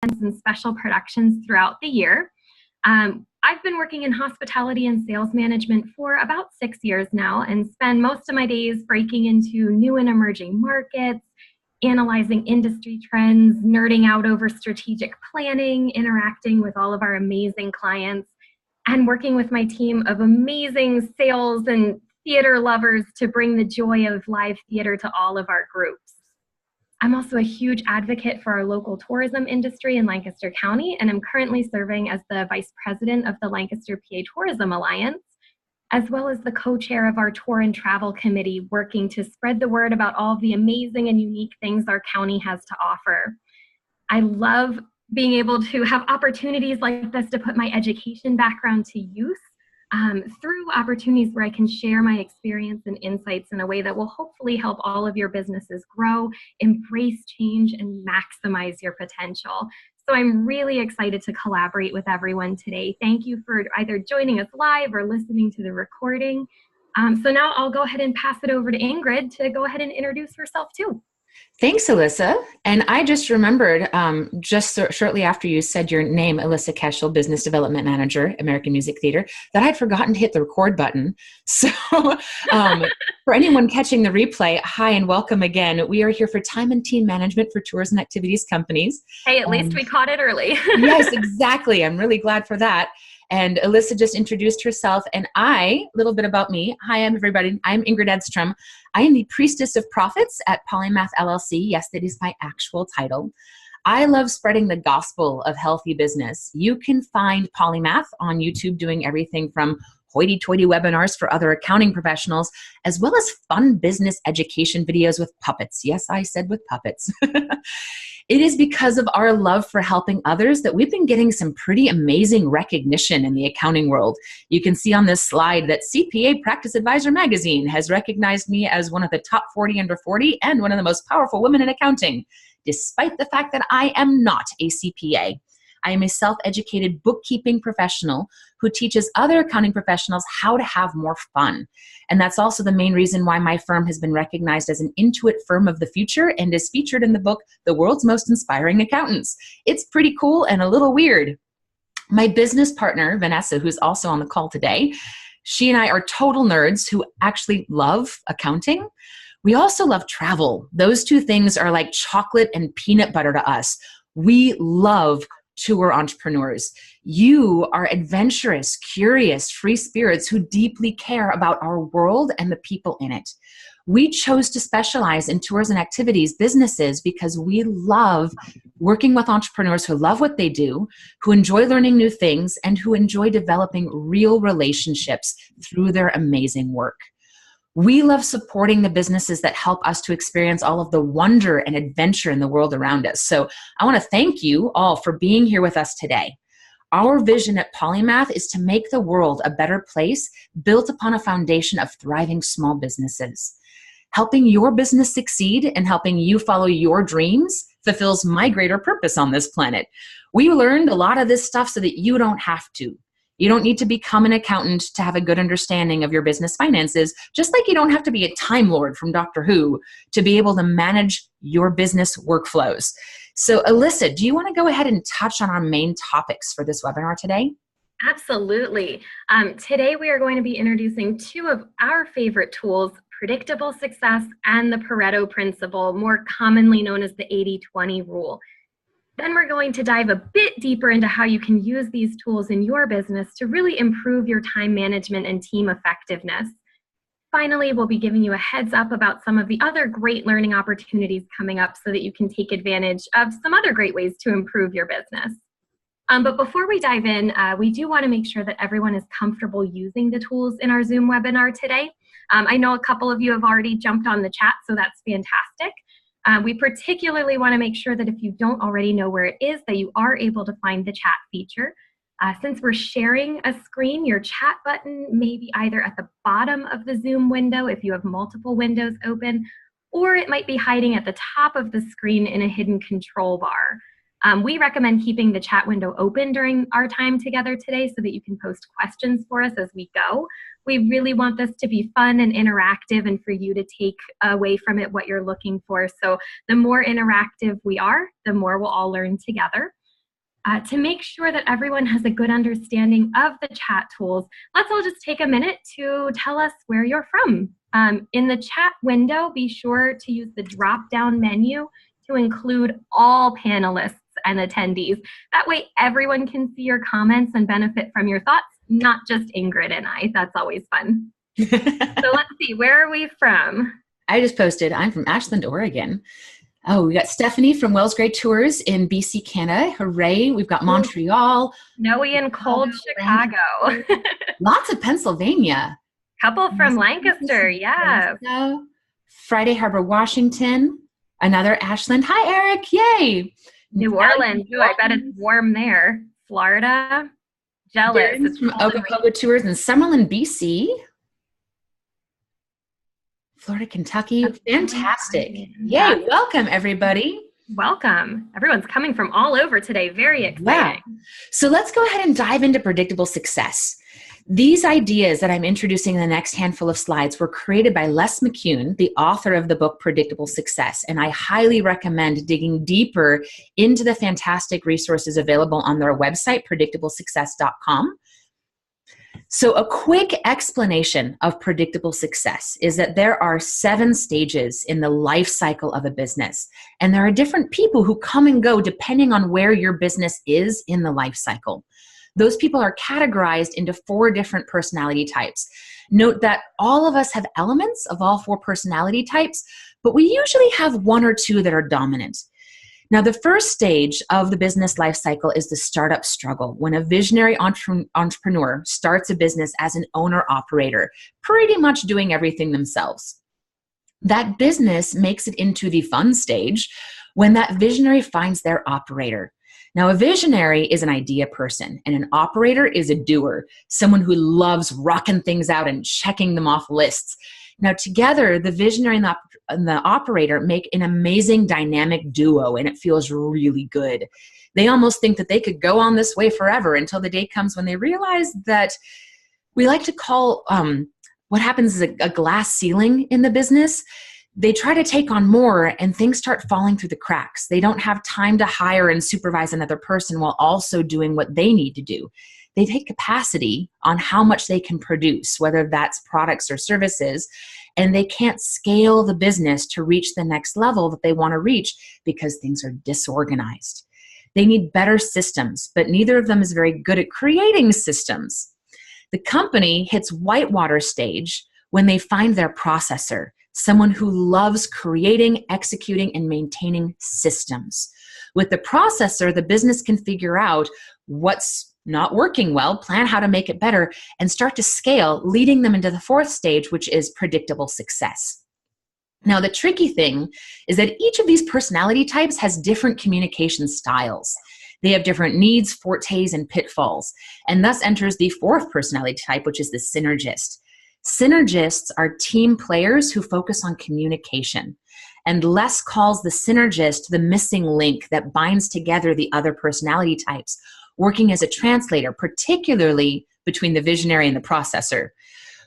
and special productions throughout the year. I've been working in hospitality and sales management for about 6 years now and spend most of my days breaking into new and emerging markets, analyzing industry trends, nerding out over strategic planning, interacting with all of our amazing clients, and working with my team of amazing sales and theater lovers to bring the joy of live theater to all of our groups. I'm also a huge advocate for our local tourism industry in Lancaster County, and I'm currently serving as the Vice President of the Lancaster PA Tourism Alliance, as well as the co-chair of our Tour and Travel Committee, working to spread the word about all the amazing and unique things our county has to offer. I love being able to have opportunities like this to put my education background to use through opportunities where I can share my experience and insights in a way that will hopefully help all of your businesses grow, embrace change, and maximize your potential. So I'm really excited to collaborate with everyone today. Thank you for either joining us live or listening to the recording. So now I'll go ahead and pass it over to Ingrid to go ahead and introduce herself too. Thanks, Alyssa. And I just remembered shortly after you said your name, Alyssa Keschel, Business Development Manager, American Music Theater, that I'd forgotten to hit the record button. So for anyone catching the replay, hi and welcome again. We are here for time and team management for tours and activities companies. Hey, at least we caught it early. Yes, exactly. I'm really glad for that. And Alyssa just introduced herself, and a little bit about me. Hi, everybody. I'm Ingrid Edstrom. I am the Priestess of Profits at Polymath LLC. Yes, that is my actual title. I love spreading the gospel of healthy business. You can find Polymath on YouTube doing everything from hoity-toity webinars for other accounting professionals, as well as fun business education videos with puppets. Yes, I said with puppets. It is because of our love for helping others that we've been getting some pretty amazing recognition in the accounting world. You can see on this slide that CPA Practice Advisor magazine has recognized me as one of the top 40 under 40 and one of the most powerful women in accounting, despite the fact that I am not a CPA. I am a self-educated bookkeeping professional who teaches other accounting professionals how to have more fun. And that's also the main reason why my firm has been recognized as an Intuit Firm of the Future and is featured in the book, The World's Most Inspiring Accountants. It's pretty cool and a little weird. My business partner, Vanessa, who's also on the call today, she and I are total nerds who actually love accounting. We also love travel. Those two things are like chocolate and peanut butter to us. We love tour entrepreneurs. You are adventurous, curious, free spirits who deeply care about our world and the people in it. We chose to specialize in tours and activities businesses because we love working with entrepreneurs who love what they do, who enjoy learning new things, and who enjoy developing real relationships through their amazing work. We love supporting the businesses that help us to experience all of the wonder and adventure in the world around us. So I want to thank you all for being here with us today. Our vision at Polymath is to make the world a better place built upon a foundation of thriving small businesses. Helping your business succeed and helping you follow your dreams fulfills my greater purpose on this planet. We learned a lot of this stuff so that you don't have to. You don't need to become an accountant to have a good understanding of your business finances, just like you don't have to be a Time Lord from Doctor Who to be able to manage your business workflows. So Alyssa, do you want to go ahead and touch on our main topics for this webinar today? Absolutely. Today we are going to be introducing two of our favorite tools, predictable success and the Pareto principle, more commonly known as the 80-20 rule. Then we're going to dive a bit deeper into how you can use these tools in your business to really improve your time management and team effectiveness. Finally, we'll be giving you a heads up about some of the other great learning opportunities coming up so that you can take advantage of some other great ways to improve your business. But before we dive in, we do want to make sure that everyone is comfortable using the tools in our Zoom webinar today. I know a couple of you have already jumped on the chat, so that's fantastic. We particularly want to make sure that if you don't already know where it is, that you are able to find the chat feature. Since we're sharing a screen, your chat button may be either at the bottom of the Zoom window if you have multiple windows open, or it might be hiding at the top of the screen in a hidden control bar. We recommend keeping the chat window open during our time together today so that you can post questions for us as we go. We really want this to be fun and interactive and for you to take away from it what you're looking for. So the more interactive we are, the more we'll all learn together. To make sure that everyone has a good understanding of the chat tools, let's all just take a minute to tell us where you're from. In the chat window, be sure to use the drop-down menu to include all panelists and attendees. That way everyone can see your comments and benefit from your thoughts, not just Ingrid and I. That's always fun. So let's see, where are we from? I just posted, I'm from Ashland, Oregon. Oh, we got Stephanie from Wells Gray Tours in BC, Canada. Hooray. We've got Montreal. Snowy and cold Chicago. Lots of Pennsylvania. Couple from Lancaster, yeah. Friday Harbor, Washington. Another Ashland. Hi, Eric. Yay. New Orleans. Ooh, I bet it's warm there. Florida. Jealous. It's from Ogopogo Tours in Summerlin, BC. Florida, Kentucky. That's fantastic. Yay. Yeah. Welcome, everybody. Welcome. Everyone's coming from all over today. Very exciting. Wow. So let's go ahead and dive into predictable success. These ideas that I'm introducing in the next handful of slides were created by Les McCune, the author of the book Predictable Success, and I highly recommend digging deeper into the fantastic resources available on their website, predictablesuccess.com. So a quick explanation of predictable success is that there are 7 stages in the life cycle of a business, and there are different people who come and go depending on where your business is in the life cycle. Those people are categorized into 4 different personality types. Note that all of us have elements of all 4 personality types, but we usually have 1 or 2 that are dominant. Now, the first stage of the business life cycle is the startup struggle, when a visionary entrepreneur starts a business as an owner-operator, pretty much doing everything themselves. That business makes it into the fun stage when that visionary finds their operator. Now, a visionary is an idea person, and an operator is a doer, someone who loves rocking things out and checking them off lists. Now, together, the visionary and the operator make an amazing dynamic duo, and it feels really good. They almost think that they could go on this way forever until the day comes when they realize that we like to call what happens is a glass ceiling in the business. They try to take on more and things start falling through the cracks. They don't have time to hire and supervise another person while also doing what they need to do. They take capacity on how much they can produce, whether that's products or services, and they can't scale the business to reach the next level that they want to reach because things are disorganized. They need better systems, but neither of them is very good at creating systems. The company hits whitewater stage when they find their processor, someone who loves creating, executing, and maintaining systems. With the processor, the business can figure out what's not working well, plan how to make it better, and start to scale, leading them into the 4th stage, which is predictable success. Now, the tricky thing is that each of these personality types has different communication styles. They have different needs, fortes, and pitfalls, and thus enters the 4th personality type, which is the synergist. Synergists are team players who focus on communication, and Les calls the synergist the missing link that binds together the other personality types, working as a translator, particularly between the visionary and the processor.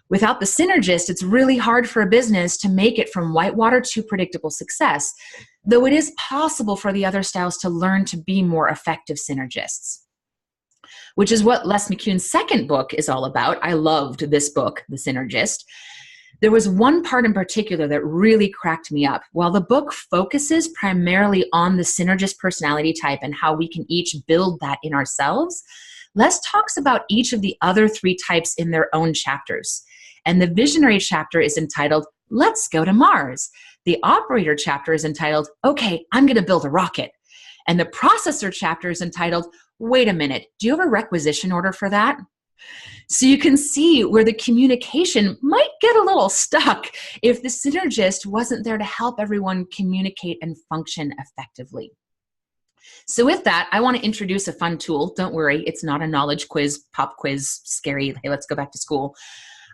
Without the synergist, it's really hard for a business to make it from whitewater to predictable success, though it is possible for the other styles to learn to be more effective synergists, which is what Les McCune's 2nd book is all about. I loved this book, The Synergist. There was one part in particular that really cracked me up. While the book focuses primarily on the synergist personality type and how we can each build that in ourselves, Les talks about each of the other 3 types in their own chapters. And the visionary chapter is entitled, Let's Go to Mars. The operator chapter is entitled, Okay, I'm going to build a rocket. And the processor chapter is entitled, Wait a minute, do you have a requisition order for that? So you can see where the communication might get a little stuck if the synergist wasn't there to help everyone communicate and function effectively. So with that, I want to introduce a fun tool. Don't worry, it's not a knowledge quiz, pop quiz, scary, hey, let's go back to school.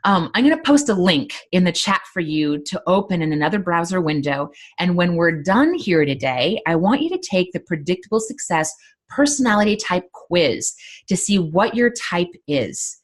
I'm going to post a link in the chat for you to open in another browser window. And when we're done here today, I want you to take the Predictable Success Personality Type Quiz to see what your type is.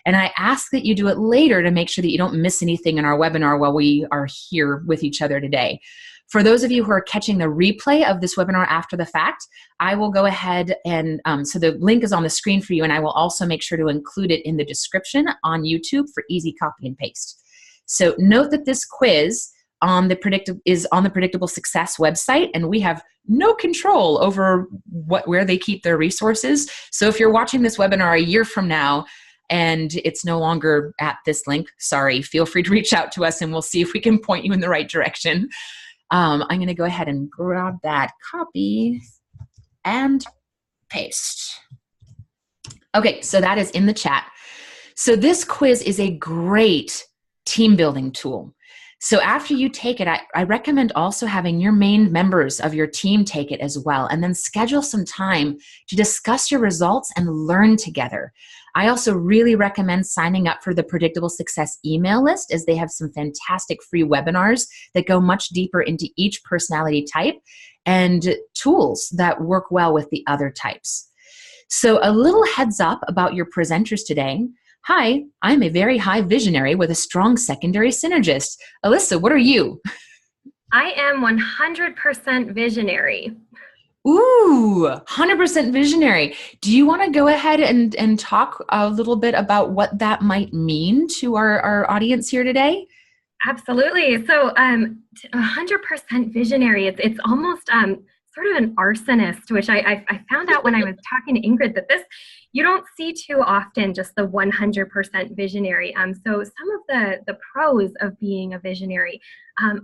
And I ask that you do it later to make sure that you don't miss anything in our webinar while we are here with each other today. For those of you who are catching the replay of this webinar after the fact, I will go ahead and, so the link is on the screen for you, and I will also make sure to include it in the description on YouTube for easy copy and paste. So note that this quiz is on the Predictable Success website, and we have no control over where they keep their resources. So if you're watching this webinar a year from now and it's no longer at this link, sorry, feel free to reach out to us and we'll see if we can point you in the right direction. I'm going to go ahead and grab that copy and paste. Okay, so that is in the chat. So this quiz is a great team building tool. So after you take it, I recommend also having your main members of your team take it as well, and then schedule some time to discuss your results and learn together. I also really recommend signing up for the Predictable Success email list, as they have some fantastic free webinars that go much deeper into each personality type and tools that work well with the other types. So a little heads up about your presenters today. Hi, I'm a very high visionary with a strong secondary synergist. Alyssa, what are you? I am 100% visionary. Ooh, 100% visionary. Do you want to go ahead and talk a little bit about what that might mean to our audience here today? Absolutely. So 100% visionary, it's almost sort of an arsonist, which I found out when I was talking to Ingrid that you don't see too often, just the 100% visionary. So some of the pros of being a visionary,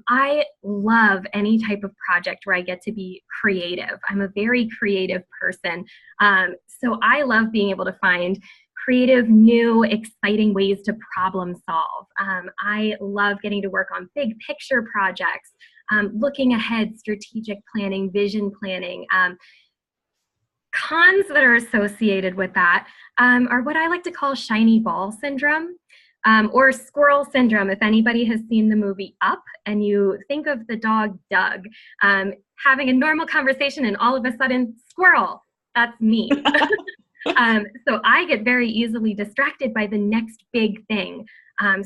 I love any type of project where I get to be creative. I'm a very creative person. So I love being able to find creative, new, exciting ways to problem solve. I love getting to work on big picture projects, looking ahead, strategic planning, vision planning. Cons that are associated with that are what I like to call shiny ball syndrome, or squirrel syndrome. If anybody has seen the movie Up and you think of the dog Doug having a normal conversation and all of a sudden, squirrel, that's me. So I get very easily distracted by the next big thing.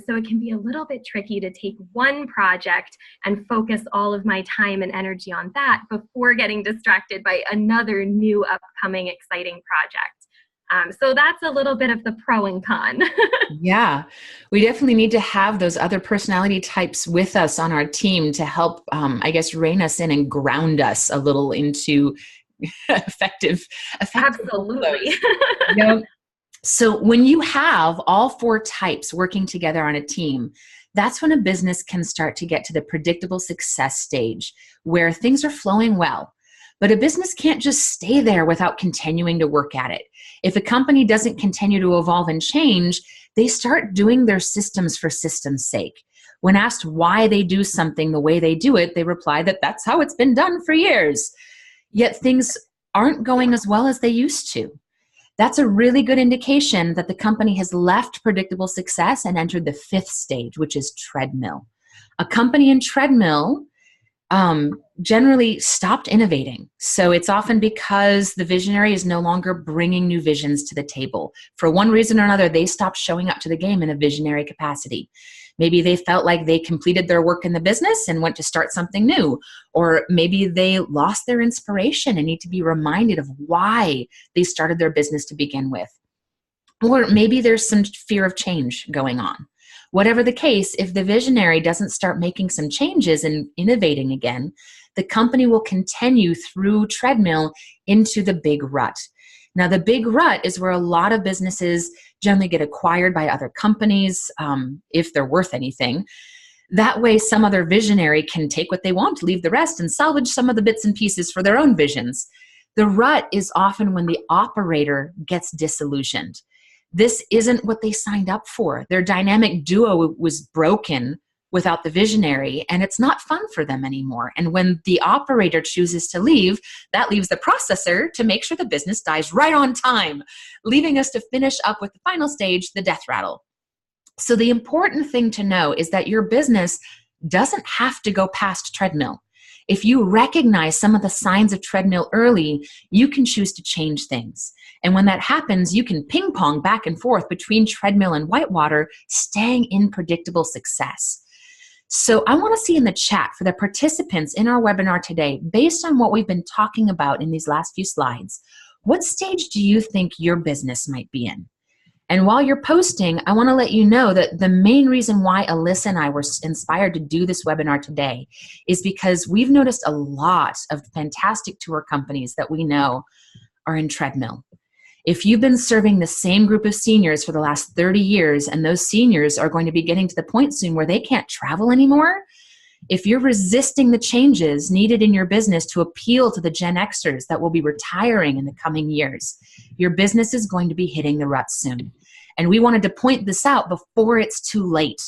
So it can be a little bit tricky to take one project and focus all of my time and energy on that before getting distracted by another new upcoming exciting project. So that's a little bit of the pro and con. Yeah, we definitely need to have those other personality types with us on our team to help, I guess, rein us in and ground us a little into effective Absolutely. Yep. So when you have all four types working together on a team, that's when a business can start to get to the predictable success stage where things are flowing well. But a business can't just stay there without continuing to work at it. If a company doesn't continue to evolve and change, they start doing their systems for system's sake. When asked why they do something the way they do it, they reply that that's how it's been done for years. Yet things aren't going as well as they used to. That's a really good indication that the company has left predictable success and entered the fifth stage, which is treadmill. A company in treadmill generally stopped innovating. So it's often because the visionary is no longer bringing new visions to the table. For one reason or another, they stopped showing up to the game in a visionary capacity. Maybe they felt like they completed their work in the business and went to start something new. Or maybe they lost their inspiration and need to be reminded of why they started their business to begin with. Or maybe there's some fear of change going on. Whatever the case, if the visionary doesn't start making some changes and innovating again, the company will continue through treadmill into the big rut. Now, the big rut is where a lot of businesses generally get acquired by other companies, if they're worth anything. That way, some other visionary can take what they want, leave the rest, and salvage some of the bits and pieces for their own visions. The rut is often when the operator gets disillusioned. This isn't what they signed up for. Their dynamic duo was broken without the visionary, and it's not fun for them anymore. And when the operator chooses to leave, that leaves the processor to make sure the business dies right on time, leaving us to finish up with the final stage, the death rattle. So the important thing to know is that your business doesn't have to go past treadmill. If you recognize some of the signs of treadmill early, you can choose to change things. And when that happens, you can ping pong back and forth between treadmill and whitewater, staying in predictable success. So I want to see in the chat for the participants in our webinar today, based on what we've been talking about in these last few slides, what stage do you think your business might be in? And while you're posting, I want to let you know that the main reason why Alyssa and I were inspired to do this webinar today is because we've noticed a lot of fantastic tour companies that we know are in treadmill. If you've been serving the same group of seniors for the last 30 years, and those seniors are going to be getting to the point soon where they can't travel anymore, if you're resisting the changes needed in your business to appeal to the Gen Xers that will be retiring in the coming years, your business is going to be hitting the rut soon. And we wanted to point this out before it's too late.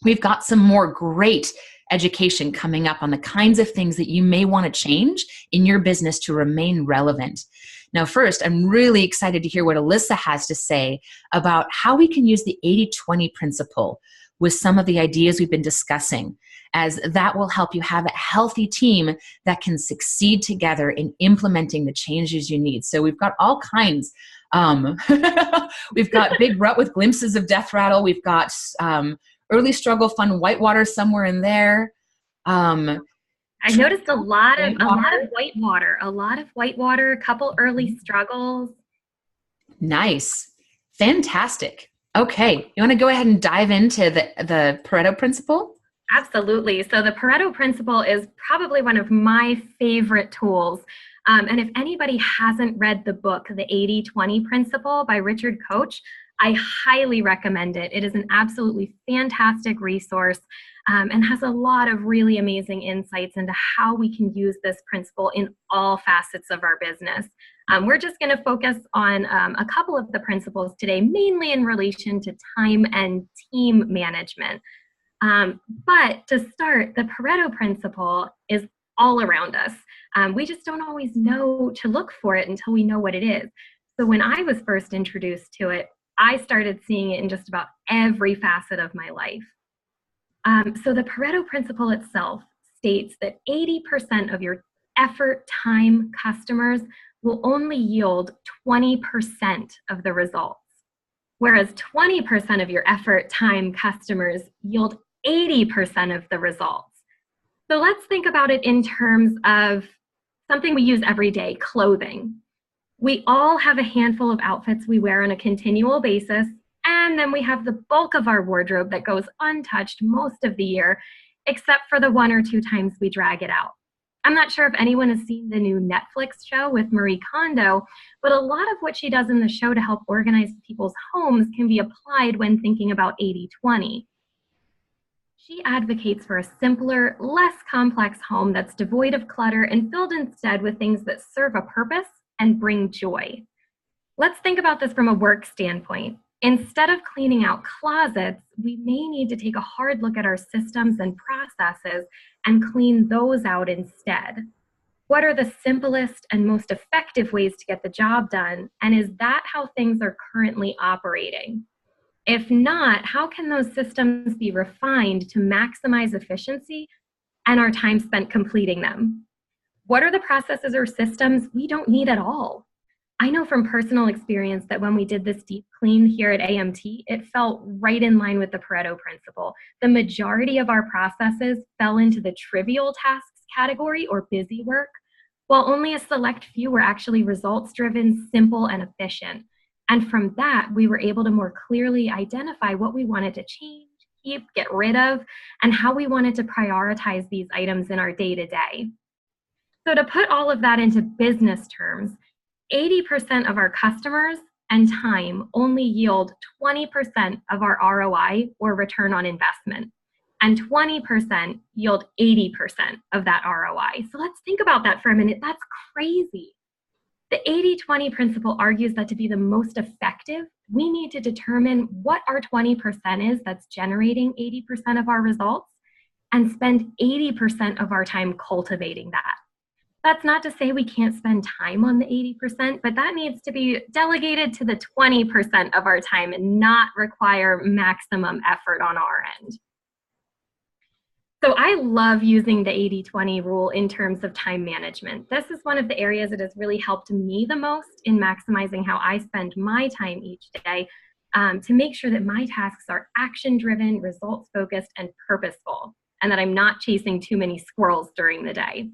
We've got some more great education coming up on the kinds of things that you may want to change in your business to remain relevant. Now, first, I'm really excited to hear what Alyssa has to say about how we can use the 80-20 principle with some of the ideas we've been discussing, as that will help you have a healthy team that can succeed together in implementing the changes you need. So we've got all kinds. We've got Big Rut with glimpses of death rattle. We've got early struggle fun whitewater somewhere in there. I noticed a lot of whitewater, a couple early struggles. Nice. Fantastic. Okay, you want to go ahead and dive into the Pareto principle? Absolutely. So the Pareto principle is probably one of my favorite tools. And if anybody hasn't read the book, The 80-20 Principle by Richard Koch, I highly recommend it. It is an absolutely fantastic resource and has a lot of really amazing insights into how we can use this principle in all facets of our business. We're just going to focus on a couple of the principles today, mainly in relation to time and team management. But to start, the Pareto principle is all around us. We just don't always know to look for it until we know what it is. So when I was first introduced to it, I started seeing it in just about every facet of my life. So the Pareto principle itself states that 80% of your effort, time, customers will only yield 20% of the results, whereas 20% of your effort, time, customers yield 80% of the results. So let's think about it in terms of something we use every day, clothing. We all have a handful of outfits we wear on a continual basis, and then we have the bulk of our wardrobe that goes untouched most of the year, except for the 1 or 2 times we drag it out. I'm not sure if anyone has seen the new Netflix show with Marie Kondo, but a lot of what she does in the show to help organize people's homes can be applied when thinking about 80-20. She advocates for a simpler, less complex home that's devoid of clutter and filled instead with things that serve a purpose and bring joy. Let's think about this from a work standpoint. Instead of cleaning out closets, we may need to take a hard look at our systems and processes and clean those out instead. What are the simplest and most effective ways to get the job done? And is that how things are currently operating? If not, how can those systems be refined to maximize efficiency and our time spent completing them? What are the processes or systems we don't need at all? I know from personal experience that when we did this deep clean here at AMT, it felt right in line with the Pareto principle. The majority of our processes fell into the trivial tasks category or busy work, while only a select few were actually results-driven, simple, and efficient. And from that, we were able to more clearly identify what we wanted to change, keep, get rid of, and how we wanted to prioritize these items in our day-to-day. So to put all of that into business terms, 80% of our customers and time only yield 20% of our ROI or return on investment, and 20% yield 80% of that ROI. So let's think about that for a minute. That's crazy. The 80-20 principle argues that to be the most effective, we need to determine what our 20% is that's generating 80% of our results and spend 80% of our time cultivating that. That's not to say we can't spend time on the 80%, but that needs to be delegated to the 20% of our time and not require maximum effort on our end. So I love using the 80-20 rule in terms of time management. This is one of the areas that has really helped me the most in maximizing how I spend my time each day to make sure that my tasks are action-driven, results-focused, and purposeful. and that I'm not chasing too many squirrels during the day.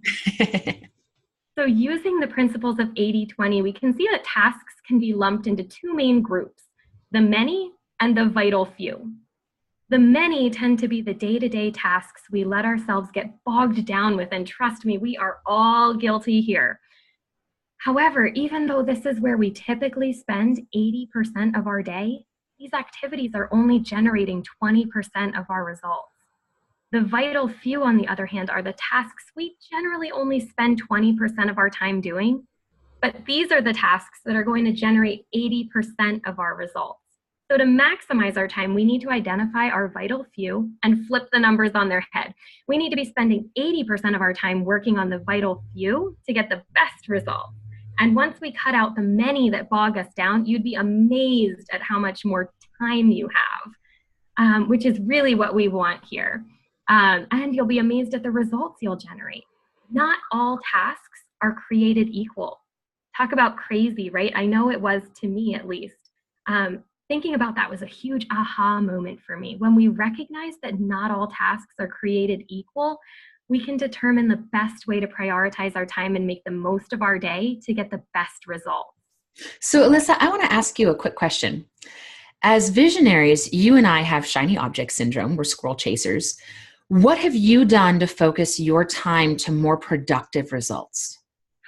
So using the principles of 80-20, we can see that tasks can be lumped into two main groups, the many and the vital few. The many tend to be the day-to-day tasks we let ourselves get bogged down with, and trust me, we are all guilty here. However, even though this is where we typically spend 80% of our day, these activities are only generating 20% of our results. The vital few, on the other hand, are the tasks we generally only spend 20% of our time doing, but these are the tasks that are going to generate 80% of our results. So to maximize our time, we need to identify our vital few and flip the numbers on their head. We need to be spending 80% of our time working on the vital few to get the best results. And once we cut out the many that bog us down, you'd be amazed at how much more time you have, which is really what we want here. And you'll be amazed at the results you'll generate. Not all tasks are created equal. Talk about crazy, right? I know it was to me, at least. Thinking about that was a huge aha moment for me. When we recognize that not all tasks are created equal, we can determine the best way to prioritize our time and make the most of our day to get the best results. So, Alyssa, I want to ask you a quick question. As visionaries, you and I have shiny object syndrome. We're squirrel chasers. What have you done to focus your time to more productive results?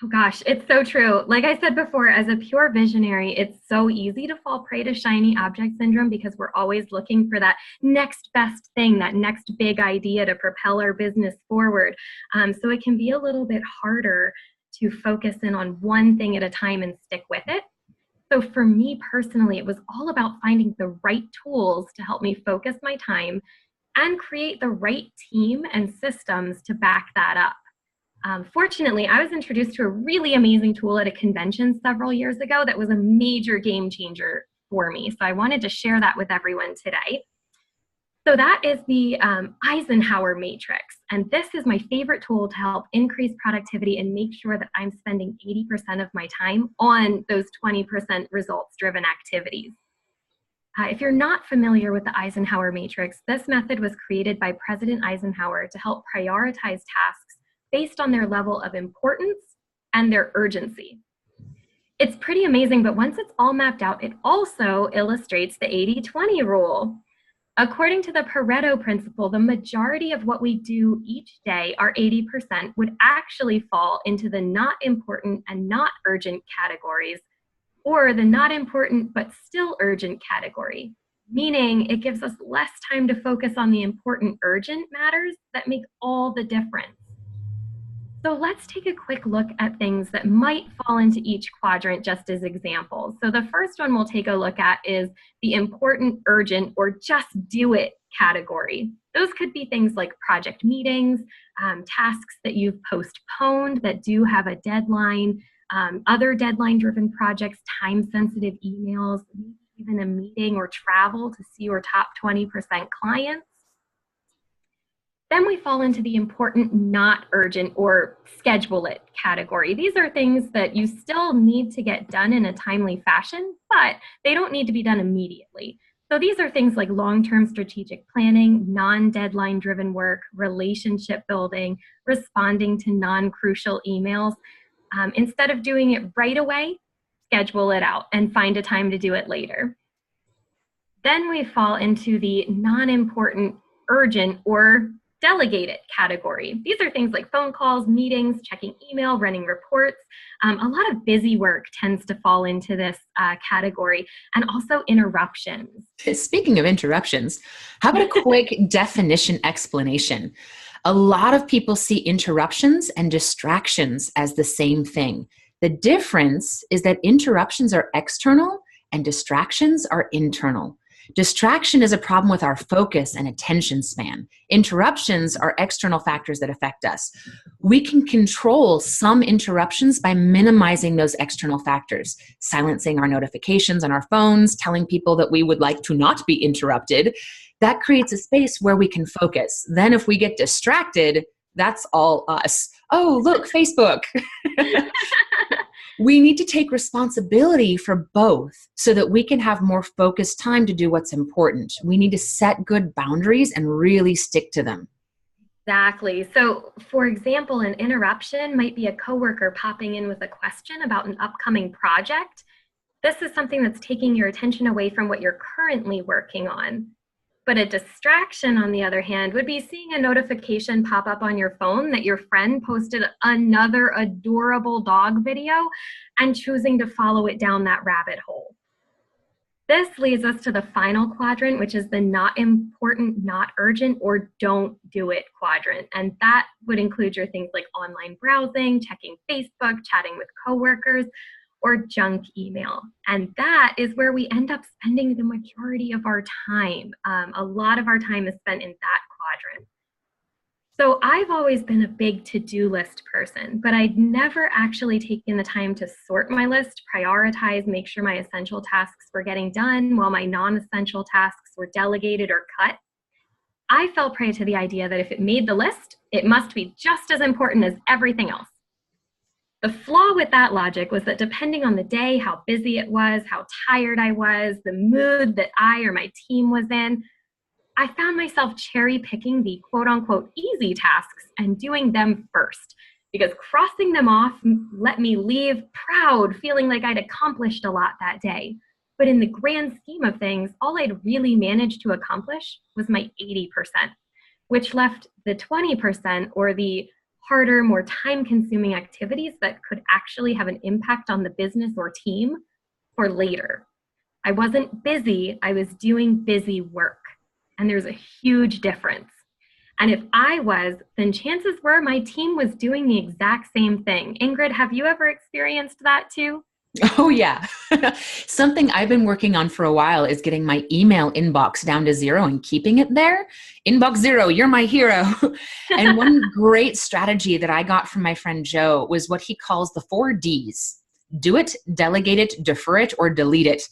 Oh gosh, it's so true. Like I said before, as a pure visionary, it's so easy to fall prey to shiny object syndrome because we're always looking for that next best thing, that next big idea to propel our business forward. So it can be a little bit harder to focus in on one thing at a time and stick with it. So for me personally, it was all about finding the right tools to help me focus my time and create the right team and systems to back that up. Fortunately, I was introduced to a really amazing tool at a convention several years ago that was a major game changer for me. So I wanted to share that with everyone today. So that is the Eisenhower Matrix. And this is my favorite tool to help increase productivity and make sure that I'm spending 80% of my time on those 20% results-driven activities. If you're not familiar with the Eisenhower Matrix, this method was created by President Eisenhower to help prioritize tasks based on their level of importance and their urgency. It's pretty amazing, but once it's all mapped out, it also illustrates the 80-20 rule. According to the Pareto principle, the majority of what we do each day, our 80%, would actually fall into the not important and not urgent categories, or the not important but still urgent category, meaning it gives us less time to focus on the important urgent matters that make all the difference. So let's take a quick look at things that might fall into each quadrant just as examples. So the first one we'll take a look at is the important, urgent, or just do it category. Those could be things like project meetings, tasks that you've postponed that do have a deadline, other deadline-driven projects, time-sensitive emails, maybe even a meeting or travel to see your top 20% clients. Then we fall into the important, not urgent, or schedule it category. These are things that you still need to get done in a timely fashion, but they don't need to be done immediately. So these are things like long-term strategic planning, non-deadline driven work, relationship building, responding to non-crucial emails. Instead of doing it right away, schedule it out and find a time to do it later. Then we fall into the non-important, urgent, or delegate it category. These are things like phone calls, meetings, checking email, running reports. A lot of busy work tends to fall into this category, and also interruptions. Speaking of interruptions, how about a quick definition explanation? A lot of people see interruptions and distractions as the same thing. The difference is that interruptions are external and distractions are internal. Distraction is a problem with our focus and attention span. Interruptions are external factors that affect us. We can control some interruptions by minimizing those external factors, silencing our notifications on our phones, telling people that we would like to not be interrupted. That creates a space where we can focus. Then if we get distracted, that's all us. Oh, look, Facebook. We need to take responsibility for both so that we can have more focused time to do what's important. We need to set good boundaries and really stick to them. Exactly. So, for example, an interruption might be a coworker popping in with a question about an upcoming project. This is something that's taking your attention away from what you're currently working on. But a distraction, on the other hand, would be seeing a notification pop up on your phone that your friend posted another adorable dog video and choosing to follow it down that rabbit hole. This leads us to the final quadrant, which is the not important, not urgent, or don't do it quadrant. And that would include your things like online browsing, checking Facebook, chatting with coworkers, or junk email. And that is where we end up spending the majority of our time. A lot of our time is spent in that quadrant. So I've always been a big to-do list person, but I'd never actually taken the time to sort my list, prioritize, make sure my essential tasks were getting done while my non-essential tasks were delegated or cut. I fell prey to the idea that if it made the list, it must be just as important as everything else. The flaw with that logic was that depending on the day, how busy it was, how tired I was, the mood that I or my team was in, I found myself cherry picking the quote unquote easy tasks and doing them first, because crossing them off let me leave proud, feeling like I'd accomplished a lot that day. But in the grand scheme of things, all I'd really managed to accomplish was my 80%, which left the 20%, or the harder, more time-consuming activities that could actually have an impact on the business or team, for later. I wasn't busy, I was doing busy work. And there's a huge difference. And if I was, then chances were my team was doing the exact same thing. Ingrid, have you ever experienced that too? Oh, yeah. Something I've been working on for a while is getting my email inbox down to 0 and keeping it there. Inbox 0, you're my hero. And one great strategy that I got from my friend Joe was what he calls the 4 Ds. Do it, delegate it, defer it, or delete it.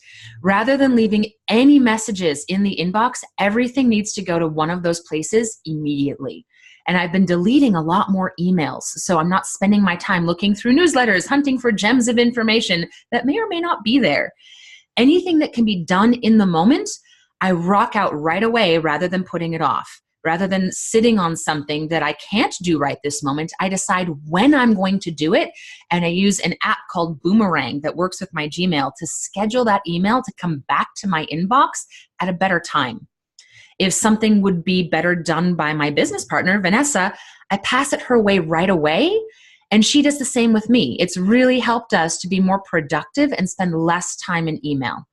Rather than leaving any messages in the inbox, everything needs to go to one of those places immediately. And I've been deleting a lot more emails, so I'm not spending my time looking through newsletters, hunting for gems of information that may or may not be there. Anything that can be done in the moment, I rock out right away rather than putting it off. Rather than sitting on something that I can't do right this moment, I decide when I'm going to do it, and I use an app called Boomerang that works with my Gmail to schedule that email to come back to my inbox at a better time. If something would be better done by my business partner, Vanessa, I pass it her way right away, and she does the same with me. It's really helped us to be more productive and spend less time in email.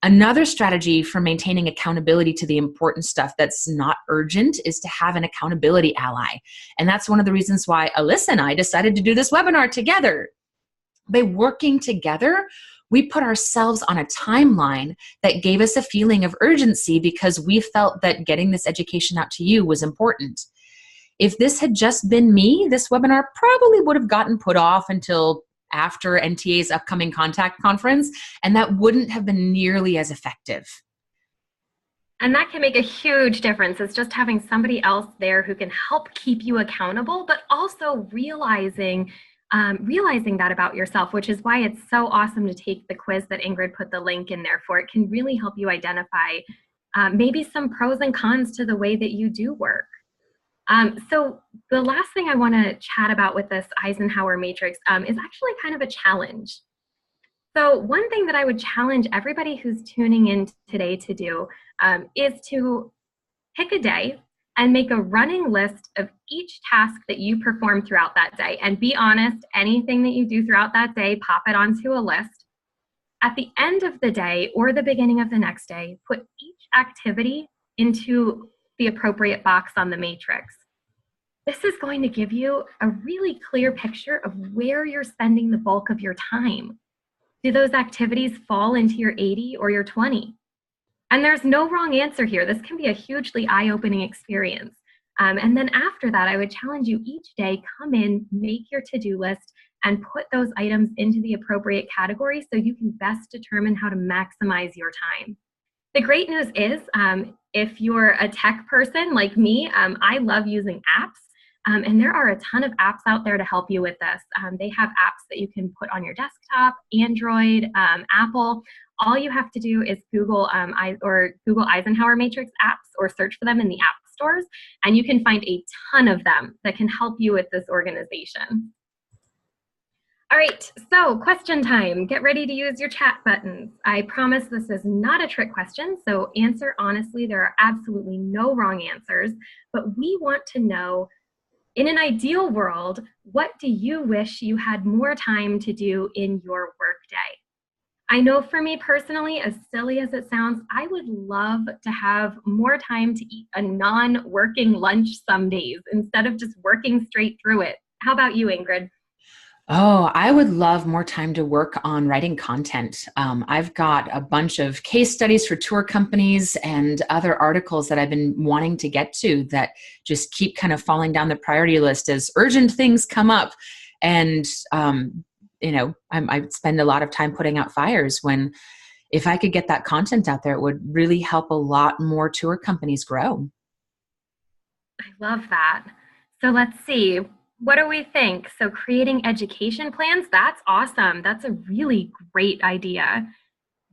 Another strategy for maintaining accountability to the important stuff that's not urgent is to have an accountability ally. And that's one of the reasons why Alyssa and I decided to do this webinar together. By working together, we put ourselves on a timeline that gave us a feeling of urgency because we felt that getting this education out to you was important. If this had just been me, this webinar probably would have gotten put off until after NTA's upcoming Contact Conference, and that wouldn't have been nearly as effective. And that can make a huge difference. It's just having somebody else there who can help keep you accountable, but also realizing that about yourself, which is why it's so awesome to take the quiz that Ingrid put the link in there for. It can really help you identify maybe some pros and cons to the way that you do work. So the last thing I want to chat about with this Eisenhower Matrix is actually kind of a challenge. So one thing that I would challenge everybody who's tuning in today to do is to pick a day and make a running list of each task that you perform throughout that day. And be honest, anything that you do throughout that day, pop it onto a list. At the end of the day or the beginning of the next day, put each activity into the appropriate box on the matrix. This is going to give you a really clear picture of where you're spending the bulk of your time. Do those activities fall into your 80 or your 20? And there's no wrong answer here. This can be a hugely eye-opening experience. And then after that, I would challenge you each day, come in, make your to-do list, and put those items into the appropriate category so you can best determine how to maximize your time. The great news is, if you're a tech person like me, I love using apps. And there are a ton of apps out there to help you with this. They have apps that you can put on your desktop, Android, Apple. All you have to do is Google Eisenhower Matrix apps or search for them in the App stores, and you can find a ton of them that can help you with this organization. All right, so question time. Get ready to use your chat buttons. I promise this is not a trick question, so answer honestly. There are absolutely no wrong answers, but we want to know, in an ideal world, what do you wish you had more time to do in your workday? I know for me personally, as silly as it sounds, I would love to have more time to eat a non-working lunch some days instead of just working straight through it. How about you, Ingrid? Oh, I would love more time to work on writing content. I've got a bunch of case studies for tour companies and other articles that I've been wanting to get to that just keep kind of falling down the priority list as urgent things come up. And, I spend a lot of time putting out fires when, if I could get that content out there, it would really help a lot more tour companies grow. I love that. So let's see. What do we think? So creating education plans, that's awesome. That's a really great idea.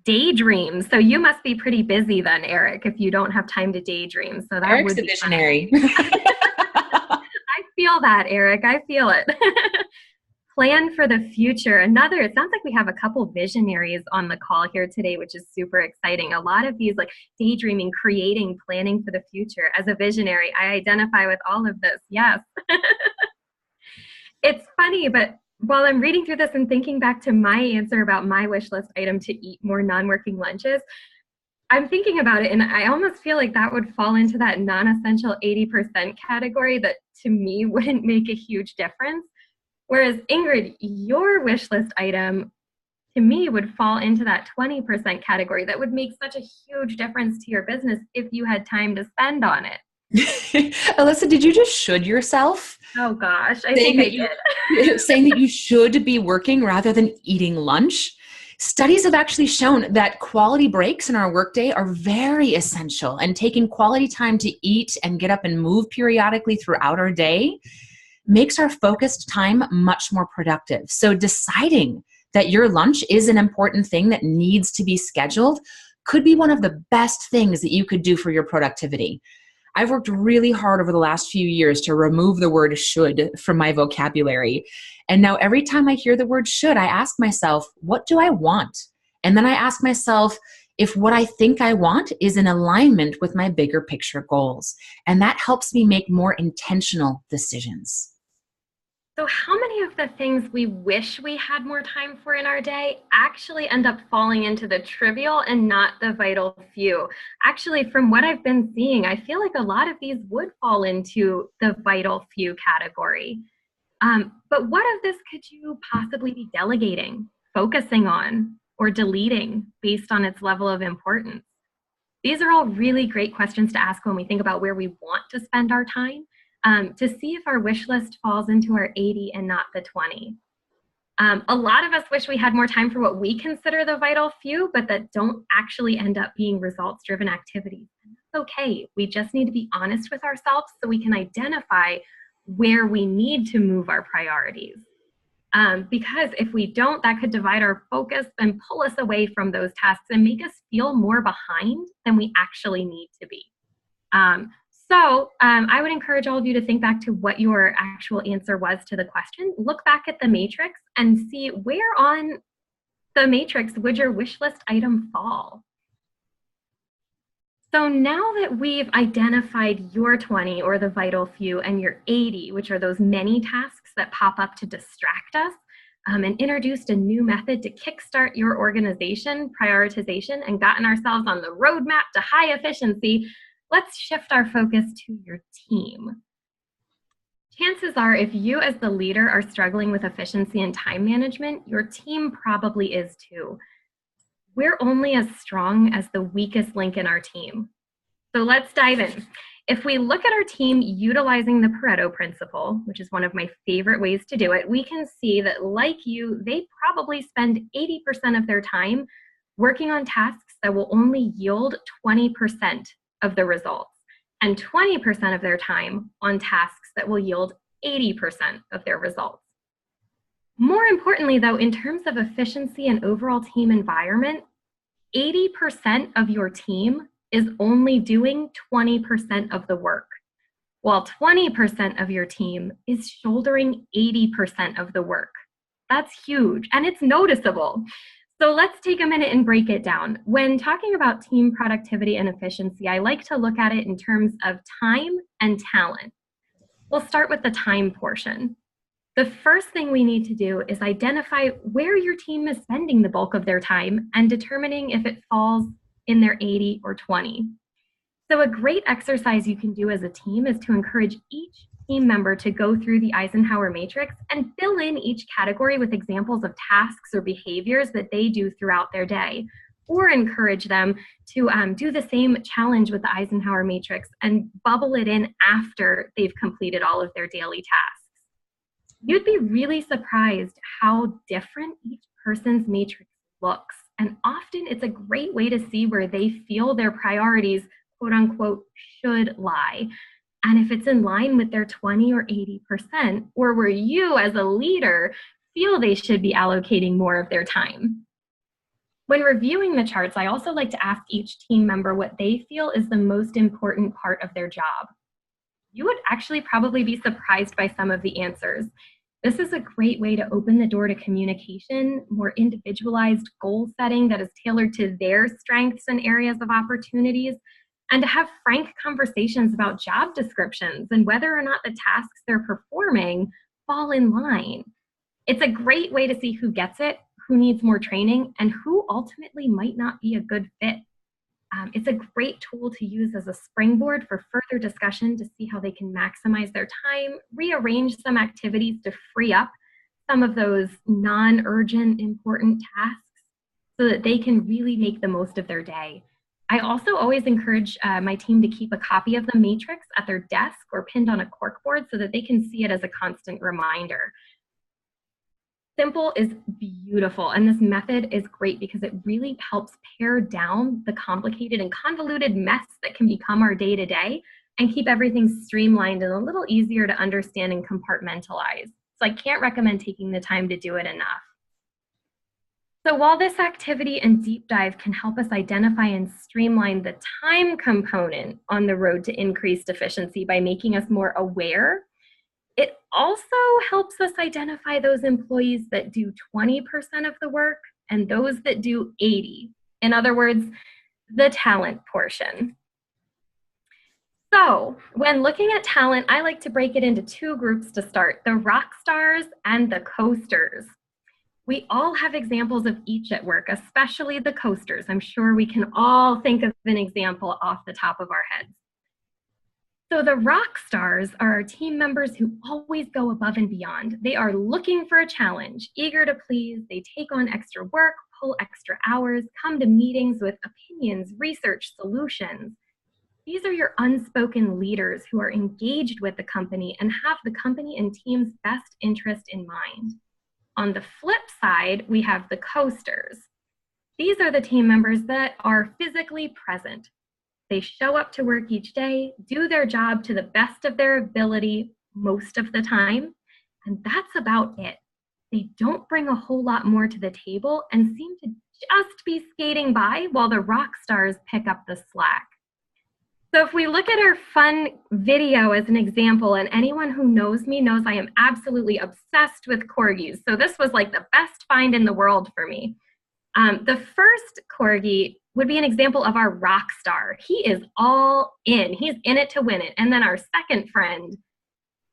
Daydream. So you must be pretty busy then, Eric, if you don't have time to daydream. So that Eric's would a be visionary. I feel that, Eric. I feel it. Plan for the future. It sounds like we have a couple visionaries on the call here today, which is super exciting. A lot of these, like daydreaming, creating, planning for the future. As a visionary, I identify with all of this. Yes. It's funny, but while I'm reading through this and thinking back to my answer about my wish list item to eat more non-working lunches, I'm thinking about it and I almost feel like that would fall into that non-essential 80% category that to me wouldn't make a huge difference. Whereas Ingrid, your wish list item to me would fall into that 20% category that would make such a huge difference to your business if you had time to spend on it. Alyssa, did you just should yourself? Oh gosh, I think I did. Saying that you should be working rather than eating lunch. Studies have actually shown that quality breaks in our workday are very essential, and taking quality time to eat and get up and move periodically throughout our day makes our focused time much more productive. So deciding that your lunch is an important thing that needs to be scheduled could be one of the best things that you could do for your productivity. I've worked really hard over the last few years to remove the word should from my vocabulary. And now every time I hear the word should, I ask myself, what do I want? And then I ask myself if what I think I want is in alignment with my bigger picture goals. And that helps me make more intentional decisions. So how many of the things we wish we had more time for in our day actually end up falling into the trivial and not the vital few? Actually, from what I've been seeing, I feel like a lot of these would fall into the vital few category. But what of this could you possibly be delegating, focusing on, or deleting based on its level of importance? These are all really great questions to ask when we think about where we want to spend our time. To see if our wish list falls into our 80 and not the 20. A lot of us wish we had more time for what we consider the vital few, but that don't actually end up being results-driven activities. And that's okay. We just need to be honest with ourselves so we can identify where we need to move our priorities. Because if we don't, that could divide our focus and pull us away from those tasks and make us feel more behind than we actually need to be. So I would encourage all of you to think back to what your actual answer was to the question. Look back at the matrix and see where on the matrix would your wish list item fall. So now that we've identified your 20 or the vital few and your 80, which are those many tasks that pop up to distract us, and introduced a new method to kickstart your organization prioritization and gotten ourselves on the roadmap to high efficiency, let's shift our focus to your team. Chances are, if you as the leader are struggling with efficiency and time management, your team probably is too. We're only as strong as the weakest link in our team. So let's dive in. If we look at our team utilizing the Pareto principle, which is one of my favorite ways to do it, we can see that, like you, they probably spend 80% of their time working on tasks that will only yield 20% of the results, and 20% of their time on tasks that will yield 80% of their results. More importantly, though, in terms of efficiency and overall team environment, 80% of your team is only doing 20% of the work. while 20% of your team is shouldering 80% of the work. That's huge, and it's noticeable. So let's take a minute and break it down. When talking about team productivity and efficiency, I like to look at it in terms of time and talent. We'll start with the time portion. The first thing we need to do is identify where your team is spending the bulk of their time and determining if it falls in their 80 or 20. So a great exercise you can do as a team is to encourage each team member to go through the Eisenhower Matrix and fill in each category with examples of tasks or behaviors that they do throughout their day, or encourage them to do the same challenge with the Eisenhower Matrix and bubble it in after they've completed all of their daily tasks. You'd be really surprised how different each person's matrix looks, and often it's a great way to see where they feel their priorities, quote unquote, should lie. And if it's in line with their 20 or 80%, or where you as a leader feel they should be allocating more of their time. When reviewing the charts, I also like to ask each team member what they feel is the most important part of their job. You would actually probably be surprised by some of the answers. This is a great way to open the door to communication, more individualized goal setting that is tailored to their strengths and areas of opportunities, and to have frank conversations about job descriptions and whether or not the tasks they're performing fall in line. It's a great way to see who gets it, who needs more training, and who ultimately might not be a good fit. It's a great tool to use as a springboard for further discussion to see how they can maximize their time, rearrange some activities to free up some of those non-urgent important tasks so that they can really make the most of their day. I also always encourage my team to keep a copy of the matrix at their desk or pinned on a corkboard so that they can see it as a constant reminder. Simple is beautiful, and this method is great because it really helps pare down the complicated and convoluted mess that can become our day-to-day and keep everything streamlined and a little easier to understand and compartmentalize. So I can't recommend taking the time to do it enough. So while this activity and deep dive can help us identify and streamline the time component on the road to increased efficiency by making us more aware, it also helps us identify those employees that do 20% of the work and those that do 80%. In other words, the talent portion. So when looking at talent, I like to break it into two groups to start, the rock stars and the coasters. We all have examples of each at work, especially the coasters. I'm sure we can all think of an example off the top of our heads. So the rock stars are our team members who always go above and beyond. They are looking for a challenge, eager to please. They take on extra work, pull extra hours, come to meetings with opinions, research, solutions. These are your unspoken leaders who are engaged with the company and have the company and team's best interest in mind. On the flip side, we have the coasters. These are the team members that are physically present. They show up to work each day, do their job to the best of their ability most of the time, and that's about it. They don't bring a whole lot more to the table and seem to just be skating by while the rock stars pick up the slack. So if we look at our fun video as an example, and anyone who knows me knows I am absolutely obsessed with corgis. So this was like the best find in the world for me. The first corgi would be an example of our rock star. He is all in. He's in it to win it. And then our second friend,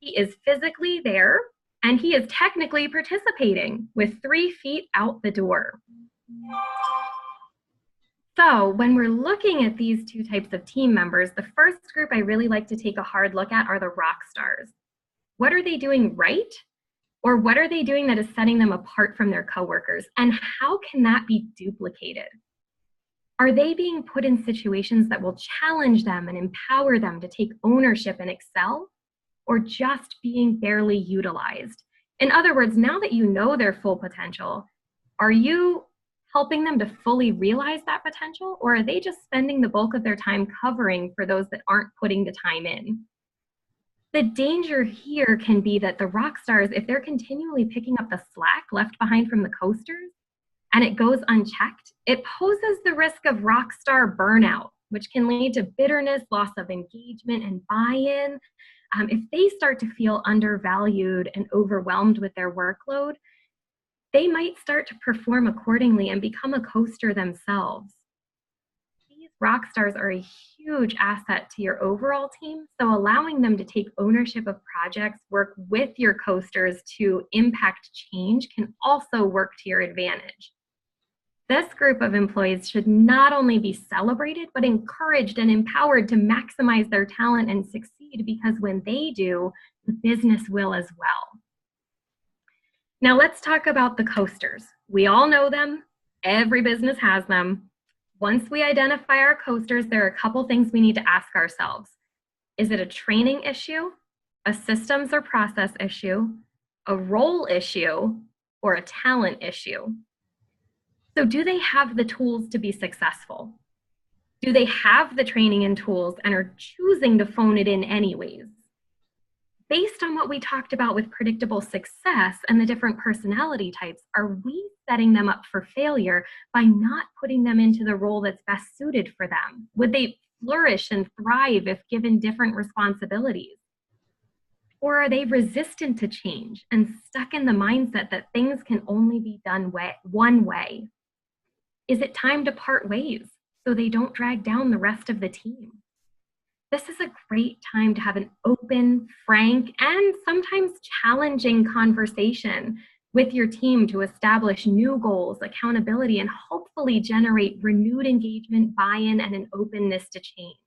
he is physically there, and he is technically participating with 3 feet out the door. So when we're looking at these two types of team members, the first group I really like to take a hard look at are the rock stars. What are they doing right? Or what are they doing that is setting them apart from their coworkers? And how can that be duplicated? Are they being put in situations that will challenge them and empower them to take ownership and excel? Or just being barely utilized? In other words, now that you know their full potential, are you helping them to fully realize that potential? Or are they just spending the bulk of their time covering for those that aren't putting the time in? The danger here can be that the rock stars, if they're continually picking up the slack left behind from the coasters and it goes unchecked, it poses the risk of rock star burnout, which can lead to bitterness, loss of engagement and buy-in, If they start to feel undervalued and overwhelmed with their workload, they might start to perform accordingly and become a coaster themselves. These rock stars are a huge asset to your overall team, so allowing them to take ownership of projects, work with your coasters to impact change can also work to your advantage. This group of employees should not only be celebrated, but encouraged and empowered to maximize their talent and succeed, because when they do, the business will as well. Now let's talk about the coasters. We all know them. Every business has them. Once we identify our coasters, there are a couple things we need to ask ourselves. Is it a training issue, a systems or process issue, a role issue, or a talent issue? So do they have the tools to be successful? Do they have the training and tools and are choosing to phone it in anyways? Based on what we talked about with predictable success and the different personality types, are we setting them up for failure by not putting them into the role that's best suited for them? Would they flourish and thrive if given different responsibilities? Or are they resistant to change and stuck in the mindset that things can only be done one way? Is it time to part ways so they don't drag down the rest of the team? This is a great time to have an open, frank, and sometimes challenging conversation with your team to establish new goals, accountability, and hopefully generate renewed engagement, buy-in, and an openness to change.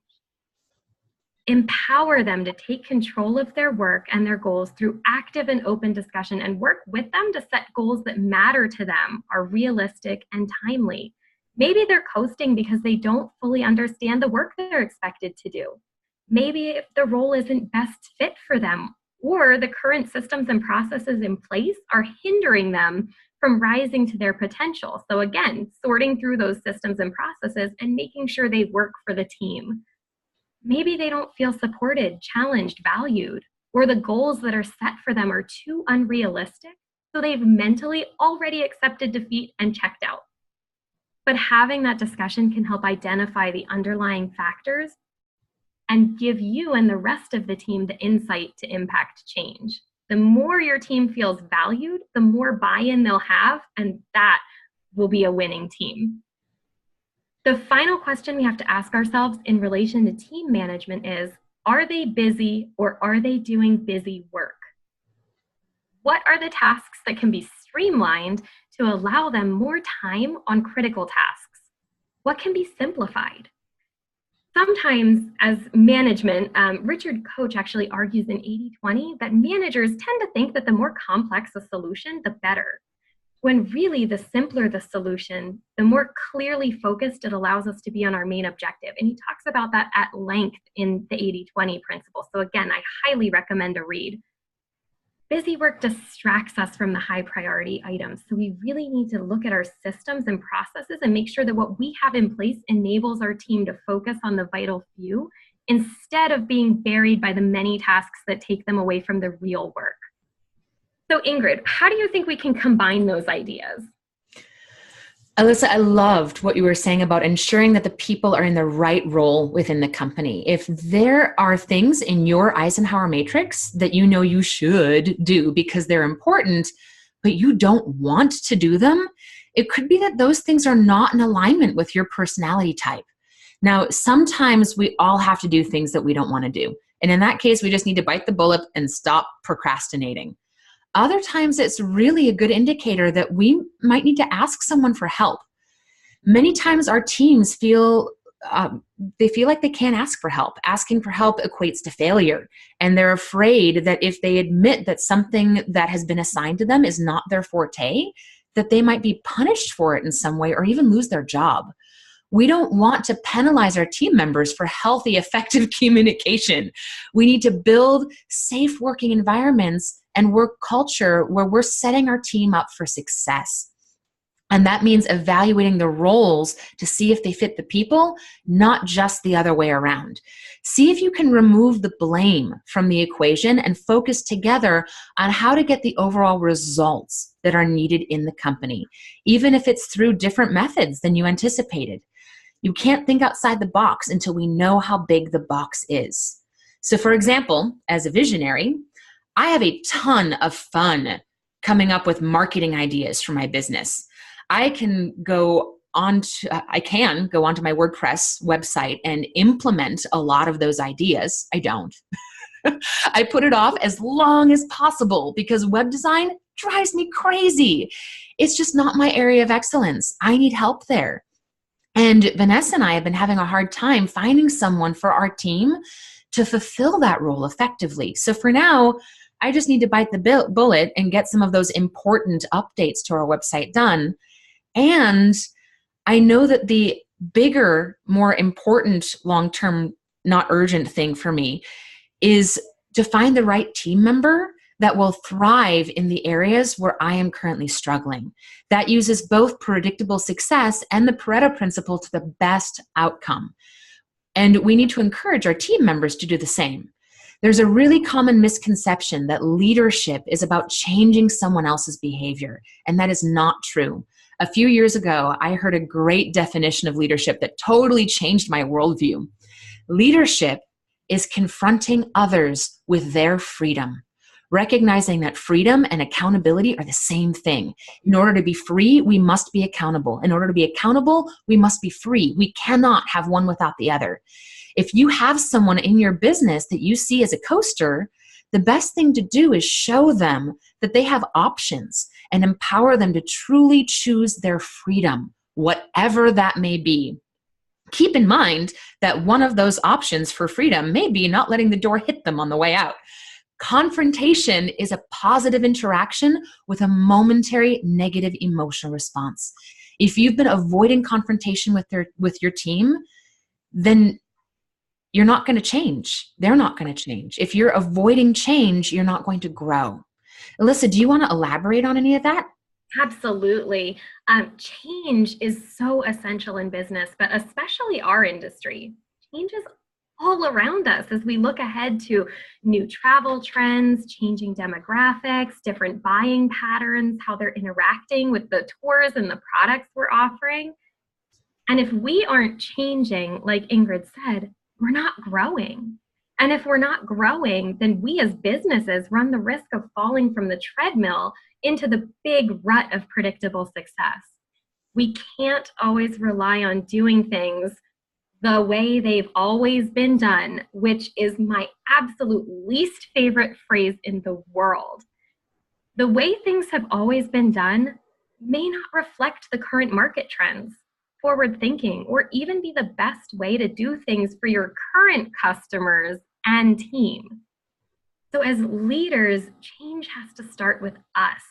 Empower them to take control of their work and their goals through active and open discussion, and work with them to set goals that matter to them, are realistic and timely. Maybe they're coasting because they don't fully understand the work they're expected to do. Maybe if the role isn't best fit for them, or the current systems and processes in place are hindering them from rising to their potential. So again, sorting through those systems and processes and making sure they work for the team. Maybe they don't feel supported, challenged, valued, or the goals that are set for them are too unrealistic, so they've mentally already accepted defeat and checked out. But having that discussion can help identify the underlying factors and give you and the rest of the team the insight to impact change. The more your team feels valued, the more buy-in they'll have, and that will be a winning team. The final question we have to ask ourselves in relation to team management is, are they busy or are they doing busy work? What are the tasks that can be streamlined to allow them more time on critical tasks? What can be simplified? Sometimes as management, Richard Koch actually argues in 80-20 that managers tend to think that the more complex a solution, the better. When really the simpler the solution, the more clearly focused it allows us to be on our main objective. And he talks about that at length in the 80-20 principle. So again, I highly recommend a read. Busy work distracts us from the high priority items. So we really need to look at our systems and processes and make sure that what we have in place enables our team to focus on the vital few instead of being buried by the many tasks that take them away from the real work. So Ingrid, how do you think we can combine those ideas? Alyssa, I loved what you were saying about ensuring that the people are in the right role within the company. If there are things in your Eisenhower Matrix that you know you should do because they're important, but you don't want to do them, it could be that those things are not in alignment with your personality type. Now, sometimes we all have to do things that we don't want to do. And in that case, we just need to bite the bullet and stop procrastinating. Other times, it's really a good indicator that we might need to ask someone for help. Many times our teams feel like they can't ask for help. Asking for help equates to failure. And they're afraid that if they admit that something that has been assigned to them is not their forte, that they might be punished for it in some way or even lose their job. We don't want to penalize our team members for healthy, effective communication. We need to build safe working environments and work culture where we're setting our team up for success. And that means evaluating the roles to see if they fit the people, not just the other way around. See if you can remove the blame from the equation and focus together on how to get the overall results that are needed in the company, even if it's through different methods than you anticipated. You can't think outside the box until we know how big the box is. So for example, as a visionary, I have a ton of fun coming up with marketing ideas for my business. I can go onto my WordPress website and implement a lot of those ideas. I don't. I put it off as long as possible because web design drives me crazy. It's just not my area of excellence. I need help there. And Vanessa and I have been having a hard time finding someone for our team to fulfill that role effectively. So for now, I just need to bite the bullet and get some of those important updates to our website done. And I know that the bigger, more important, long-term, not urgent thing for me is to find the right team member that will thrive in the areas where I am currently struggling. That uses both predictable success and the Pareto principle to the best outcome. And we need to encourage our team members to do the same. There's a really common misconception that leadership is about changing someone else's behavior, and that is not true. A few years ago, I heard a great definition of leadership that totally changed my worldview. Leadership is confronting others with their freedom, recognizing that freedom and accountability are the same thing. In order to be free, we must be accountable. In order to be accountable, we must be free. We cannot have one without the other. If you have someone in your business that you see as a coaster, the best thing to do is show them that they have options and empower them to truly choose their freedom, whatever that may be. Keep in mind that one of those options for freedom may be not letting the door hit them on the way out. Confrontation is a positive interaction with a momentary negative emotional response. If you've been avoiding confrontation with your team, then you're not going to change. They're not going to change. If you're avoiding change, you're not going to grow. Alyssa, do you want to elaborate on any of that? Absolutely. Change is so essential in business, but especially our industry. Change is all around us as we look ahead to new travel trends, changing demographics, different buying patterns, how they're interacting with the tours and the products we're offering. And if we aren't changing, like Ingrid said, we're not growing. And if we're not growing, then we as businesses run the risk of falling from the treadmill into the big rut of predictable success. We can't always rely on doing things the way they've always been done, which is my absolute least favorite phrase in the world. The way things have always been done may not reflect the current market trends, forward thinking, or even be the best way to do things for your current customers and team. So as leaders, change has to start with us.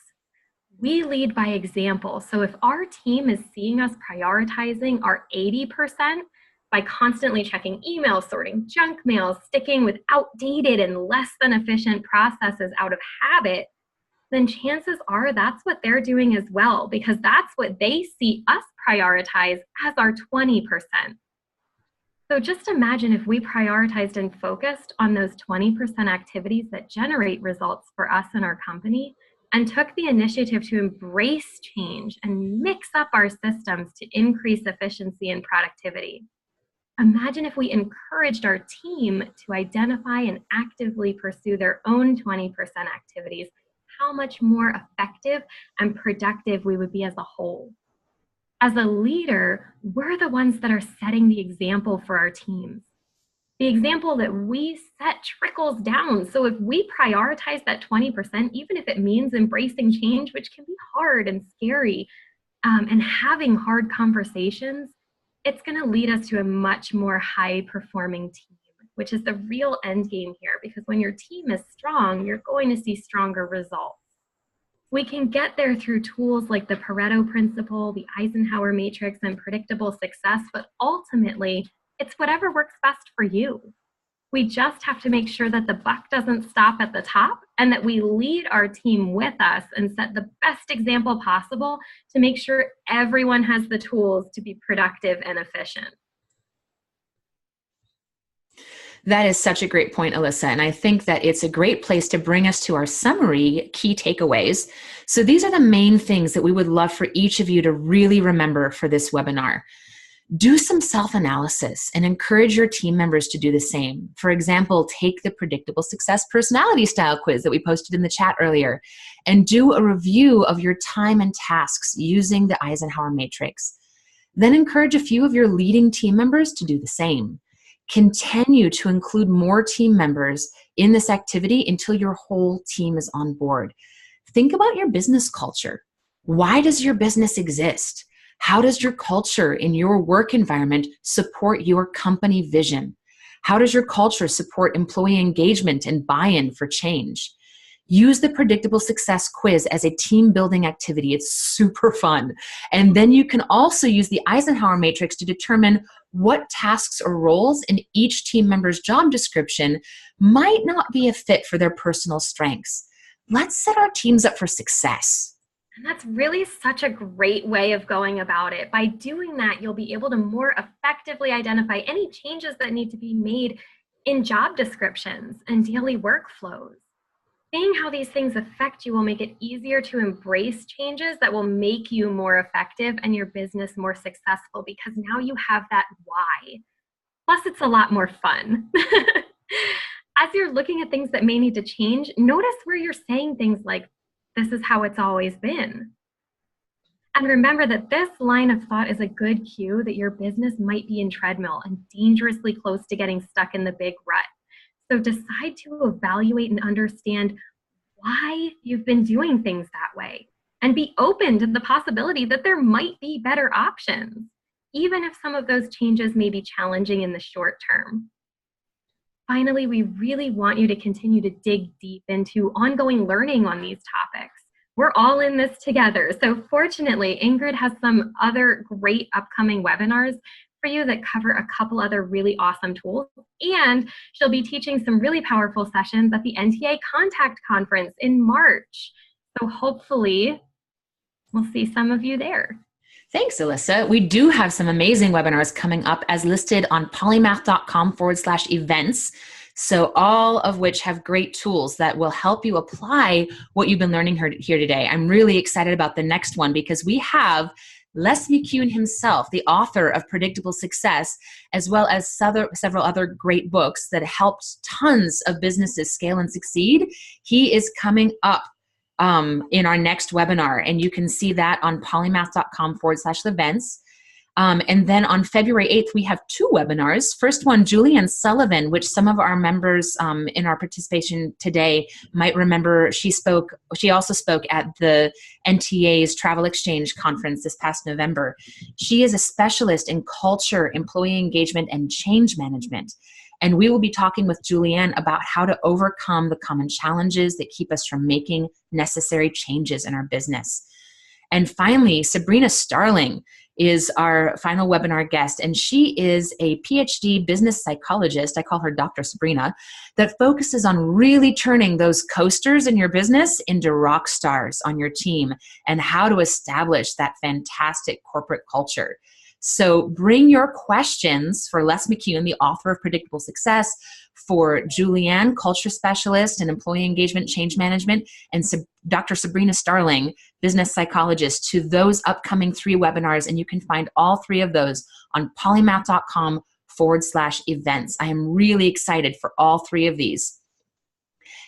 We lead by example. So if our team is seeing us prioritizing our 80% by constantly checking emails, sorting junk mails, sticking with outdated and less than efficient processes out of habit, then chances are that's what they're doing as well, because that's what they see us prioritize as our 20%. So just imagine if we prioritized and focused on those 20% activities that generate results for us and our company, and took the initiative to embrace change and mix up our systems to increase efficiency and productivity. Imagine if we encouraged our team to identify and actively pursue their own 20% activities, how much more effective and productive we would be as a whole. As a leader, we're the ones that are setting the example for our teams. The example that we set trickles down. So if we prioritize that 20%, even if it means embracing change, which can be hard and scary, and having hard conversations, it's going to lead us to a much more high-performing team, which is the real end game here, because when your team is strong, you're going to see stronger results. We can get there through tools like the Pareto principle, the Eisenhower Matrix, and predictable success, but ultimately, it's whatever works best for you. We just have to make sure that the buck doesn't stop at the top and that we lead our team with us and set the best example possible to make sure everyone has the tools to be productive and efficient. That is such a great point, Alyssa. And I think that it's a great place to bring us to our summary key takeaways. So these are the main things that we would love for each of you to really remember for this webinar. Do some self-analysis and encourage your team members to do the same. For example, take the Predictable Success Personality Style quiz that we posted in the chat earlier and do a review of your time and tasks using the Eisenhower Matrix. Then encourage a few of your leading team members to do the same. Continue to include more team members in this activity until your whole team is on board. Think about your business culture. Why does your business exist? How does your culture in your work environment support your company vision? How does your culture support employee engagement and buy-in for change? Use the Predictable Success quiz as a team building activity. It's super fun. And then you can also use the Eisenhower Matrix to determine what tasks or roles in each team member's job description might not be a fit for their personal strengths. Let's set our teams up for success. And that's really such a great way of going about it. By doing that, you'll be able to more effectively identify any changes that need to be made in job descriptions and daily workflows. Seeing how these things affect you will make it easier to embrace changes that will make you more effective and your business more successful, because now you have that why. Plus, it's a lot more fun. As you're looking at things that may need to change, notice where you're saying things like, "This is how it's always been." And remember that this line of thought is a good cue that your business might be in treadmill and dangerously close to getting stuck in the big rut. So decide to evaluate and understand why you've been doing things that way, and be open to the possibility that there might be better options, even if some of those changes may be challenging in the short term. Finally, we really want you to continue to dig deep into ongoing learning on these topics. We're all in this together. So fortunately, Ingrid has some other great upcoming webinars for you that cover a couple other really awesome tools. And she'll be teaching some really powerful sessions at the NTA Contact Conference in March. So hopefully we'll see some of you there. Thanks, Alyssa. We do have some amazing webinars coming up as listed on polymath.com/events. So all of which have great tools that will help you apply what you've been learning here today. I'm really excited about the next one because we have Les McCune himself, the author of Predictable Success, as well as several other great books that helped tons of businesses scale and succeed. He is coming up in our next webinar, and you can see that on polymath.com/events. And then on February 8th, we have two webinars. First one, Julianne Sullivan, which some of our members in our participation today might remember. She also spoke at the NTA's Travel Exchange Conference this past November. She is a specialist in culture, employee engagement, and change management. And we will be talking with Julianne about how to overcome the common challenges that keep us from making necessary changes in our business. And finally, Sabrina Starling is our final webinar guest, and she is a PhD business psychologist, I call her Dr. Sabrina, that focuses on really turning those coasters in your business into rock stars on your team and how to establish that fantastic corporate culture. So bring your questions for Les McCune, the author of Predictable Success, for Julianne, culture specialist and employee engagement change management, and Dr. Sabrina Starling, business psychologist, to those upcoming 3 webinars. And you can find all 3 of those on polymath.com/events. I am really excited for all 3 of these.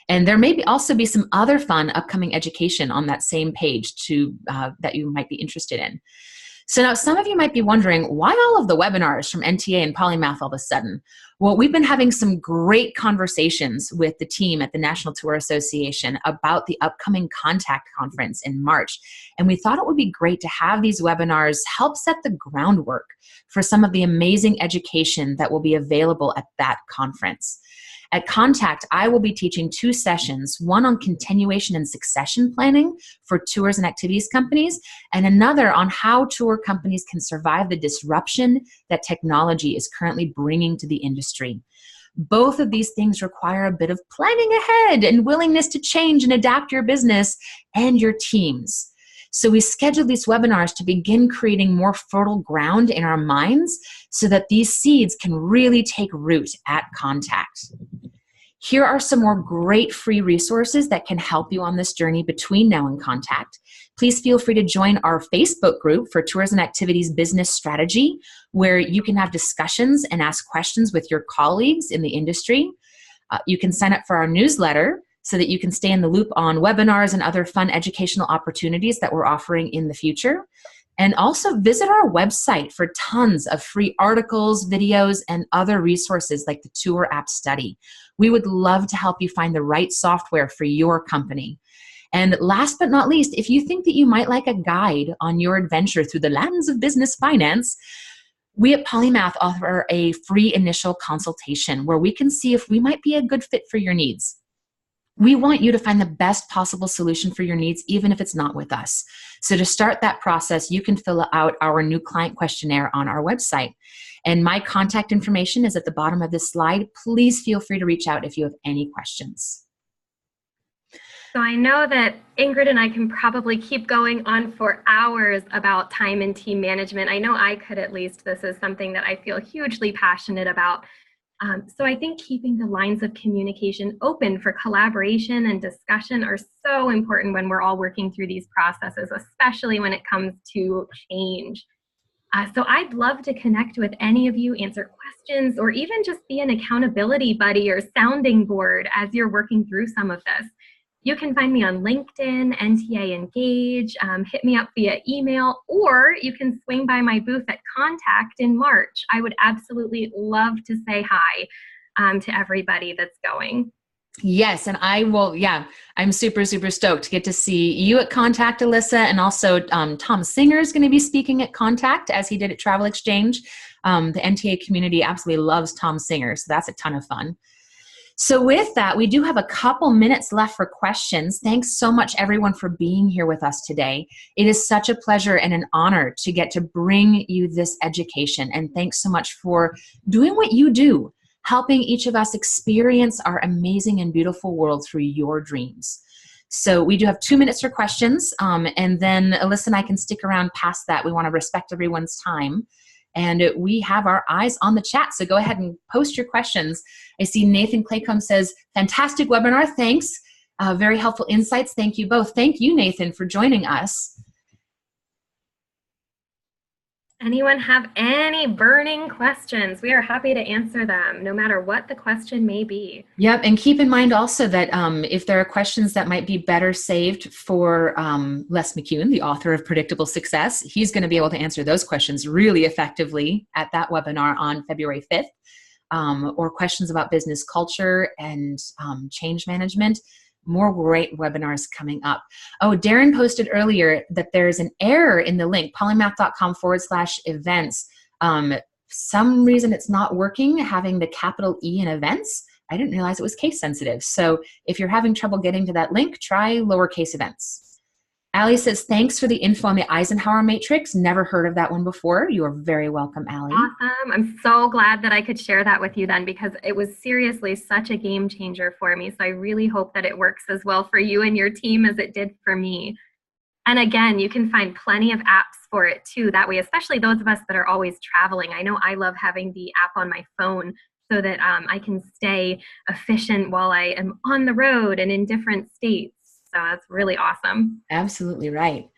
And there may also be some other fun upcoming education on that same page that you might be interested in. So now some of you might be wondering, why all of the webinars from NTA and Polymath all of a sudden? Well, we've been having some great conversations with the team at the National Tour Association about the upcoming Contact Conference in March. And we thought it would be great to have these webinars help set the groundwork for some of the amazing education that will be available at that conference. At Contact, I will be teaching 2 sessions, one on continuation and succession planning for tours and activities companies, and another on how tour companies can survive the disruption that technology is currently bringing to the industry. Both of these things require a bit of planning ahead and willingness to change and adapt your business and your teams. So we scheduled these webinars to begin creating more fertile ground in our minds so that these seeds can really take root at Contact. Here are some more great free resources that can help you on this journey between now and contact. Please feel free to join our Facebook group for Tours and Activities Business Strategy, where you can have discussions and ask questions with your colleagues in the industry. You can sign up for our newsletter so that you can stay in the loop on webinars and other fun educational opportunities that we're offering in the future. And also visit our website for tons of free articles, videos, and other resources like the Tour App Study. We would love to help you find the right software for your company. And last but not least, if you think that you might like a guide on your adventure through the lands of business finance, we at Polymath offer a free initial consultation where we can see if we might be a good fit for your needs. We want you to find the best possible solution for your needs, even if it's not with us. So to start that process, you can fill out our new client questionnaire on our website. And my contact information is at the bottom of this slide. Please feel free to reach out if you have any questions. So I know that Ingrid and I can probably keep going on for hours about time and team management. I know I could at least. This is something that I feel hugely passionate about. So I think keeping the lines of communication open for collaboration and discussion are so important when we're all working through these processes, especially when it comes to change. So I'd love to connect with any of you, answer questions, or even just be an accountability buddy or sounding board as you're working through some of this. You can find me on LinkedIn, NTA Engage, hit me up via email, or you can swing by my booth at Contact in March. I would absolutely love to say hi to everybody that's going. Yes, and I will, I'm super, super stoked to get to see you at Contact, Alyssa, and also Tom Singer is going to be speaking at Contact as he did at Travel Exchange. The NTA community absolutely loves Tom Singer, so that's a ton of fun. So with that, we do have a couple minutes left for questions. Thanks so much, everyone, for being here with us today. It is such a pleasure and an honor to get to bring you this education. And thanks so much for doing what you do, helping each of us experience our amazing and beautiful world through your dreams. So we do have 2 minutes for questions, and then Alyssa and I can stick around past that. We want to respect everyone's time. And we have our eyes on the chat, so go ahead and post your questions. I see Nathan Claycomb says, fantastic webinar, thanks. Very helpful insights, thank you both. Thank you, Nathan, for joining us. Anyone have any burning questions? We are happy to answer them, no matter what the question may be. Yep, and keep in mind also that if there are questions that might be better saved for Les McCune, the author of Predictable Success, he's going to be able to answer those questions really effectively at that webinar on February 5th, or questions about business culture and change management. More great webinars coming up. Oh, Darren posted earlier that there's an error in the link, polymath.com/events. Some reason it's not working, having the capital E in events. I didn't realize it was case sensitive. So if you're having trouble getting to that link, try lowercase events. Allie says, thanks for the info on the Eisenhower Matrix. Never heard of that one before. You are very welcome, Allie. Awesome. I'm so glad that I could share that with you then, because it was seriously such a game changer for me. So I really hope that it works as well for you and your team as it did for me. And again, you can find plenty of apps for it too. That way, especially those of us that are always traveling. I know I love having the app on my phone so that I can stay efficient while I am on the road and in different states. So that's really awesome. Absolutely right.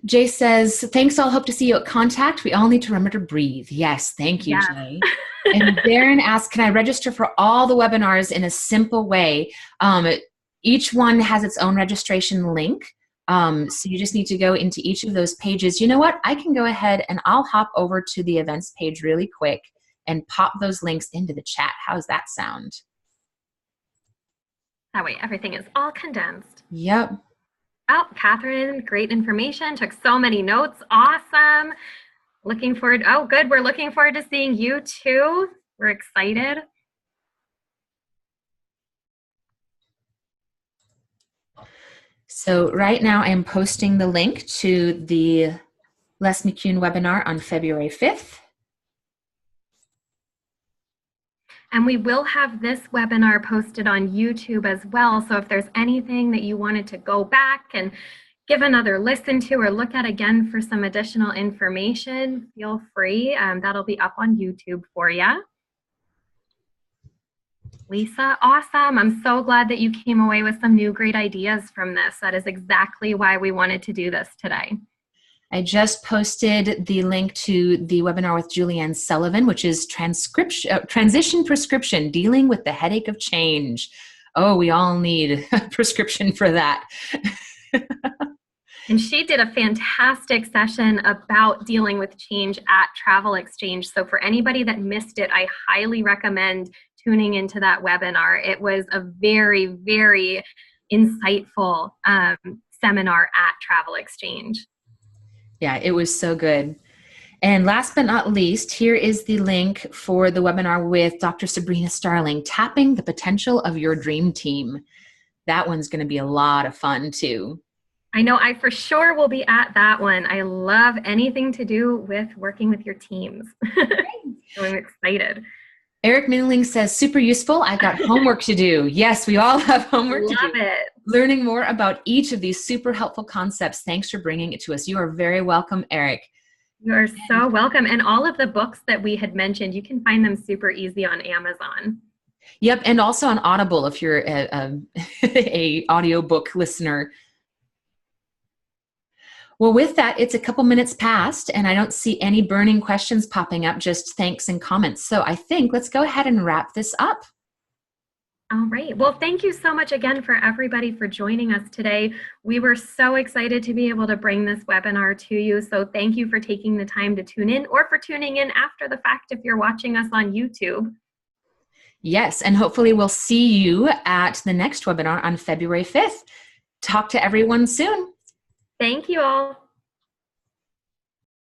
Jay says, thanks, all. Hope to see you at Contact. We all need to remember to breathe. Yes, thank you, Jay. And Darren asks, can I register for all the webinars in a simple way? Each one has its own registration link. So you just need to go into each of those pages. You know what? I can go ahead and I'll hop over to the events page really quick and pop those links into the chat. How's that sound? That way everything is all condensed. Yep. Oh, Catherine, great information. Took so many notes. Awesome. Looking forward. Oh, good. We're looking forward to seeing you too. We're excited. So right now I'm posting the link to the Les McCune webinar on February 5th. And we will have this webinar posted on YouTube as well. So if there's anything that you wanted to go back and give another listen to or look at again for some additional information, feel free. That'll be up on YouTube for you. Lisa, awesome. I'm so glad that you came away with some new great ideas from this. That is exactly why we wanted to do this today. I just posted the link to the webinar with Julianne Sullivan, which is Transition Prescription, Dealing with the Headache of Change. Oh, we all need a prescription for that. And she did a fantastic session about dealing with change at Travel Exchange. So for anybody that missed it, I highly recommend tuning into that webinar. It was a very, very insightful seminar at Travel Exchange. Yeah, it was so good. And last but not least, here is the link for the webinar with Dr. Sabrina Starling, Tapping the Potential of Your Dream Team. That one's going to be a lot of fun too. I know I for sure will be at that one. I love anything to do with working with your teams. So I'm excited. Eric Minling says, super useful. I've got homework to do. Yes, we all have homework to do. Love it. Learning more about each of these super helpful concepts. Thanks for bringing it to us. You are very welcome, Eric. You're so welcome. And all of the books that we had mentioned, you can find them super easy on Amazon. Yep, and also on Audible if you're a audiobook listener. Well, with that, it's a couple minutes past, and I don't see any burning questions popping up, just thanks and comments. So I think let's go ahead and wrap this up. All right. Well, thank you so much again for everybody for joining us today. We were so excited to be able to bring this webinar to you. So thank you for taking the time to tune in, or for tuning in after the fact if you're watching us on YouTube. Yes, and hopefully we'll see you at the next webinar on February 5th. Talk to everyone soon. Thank you all.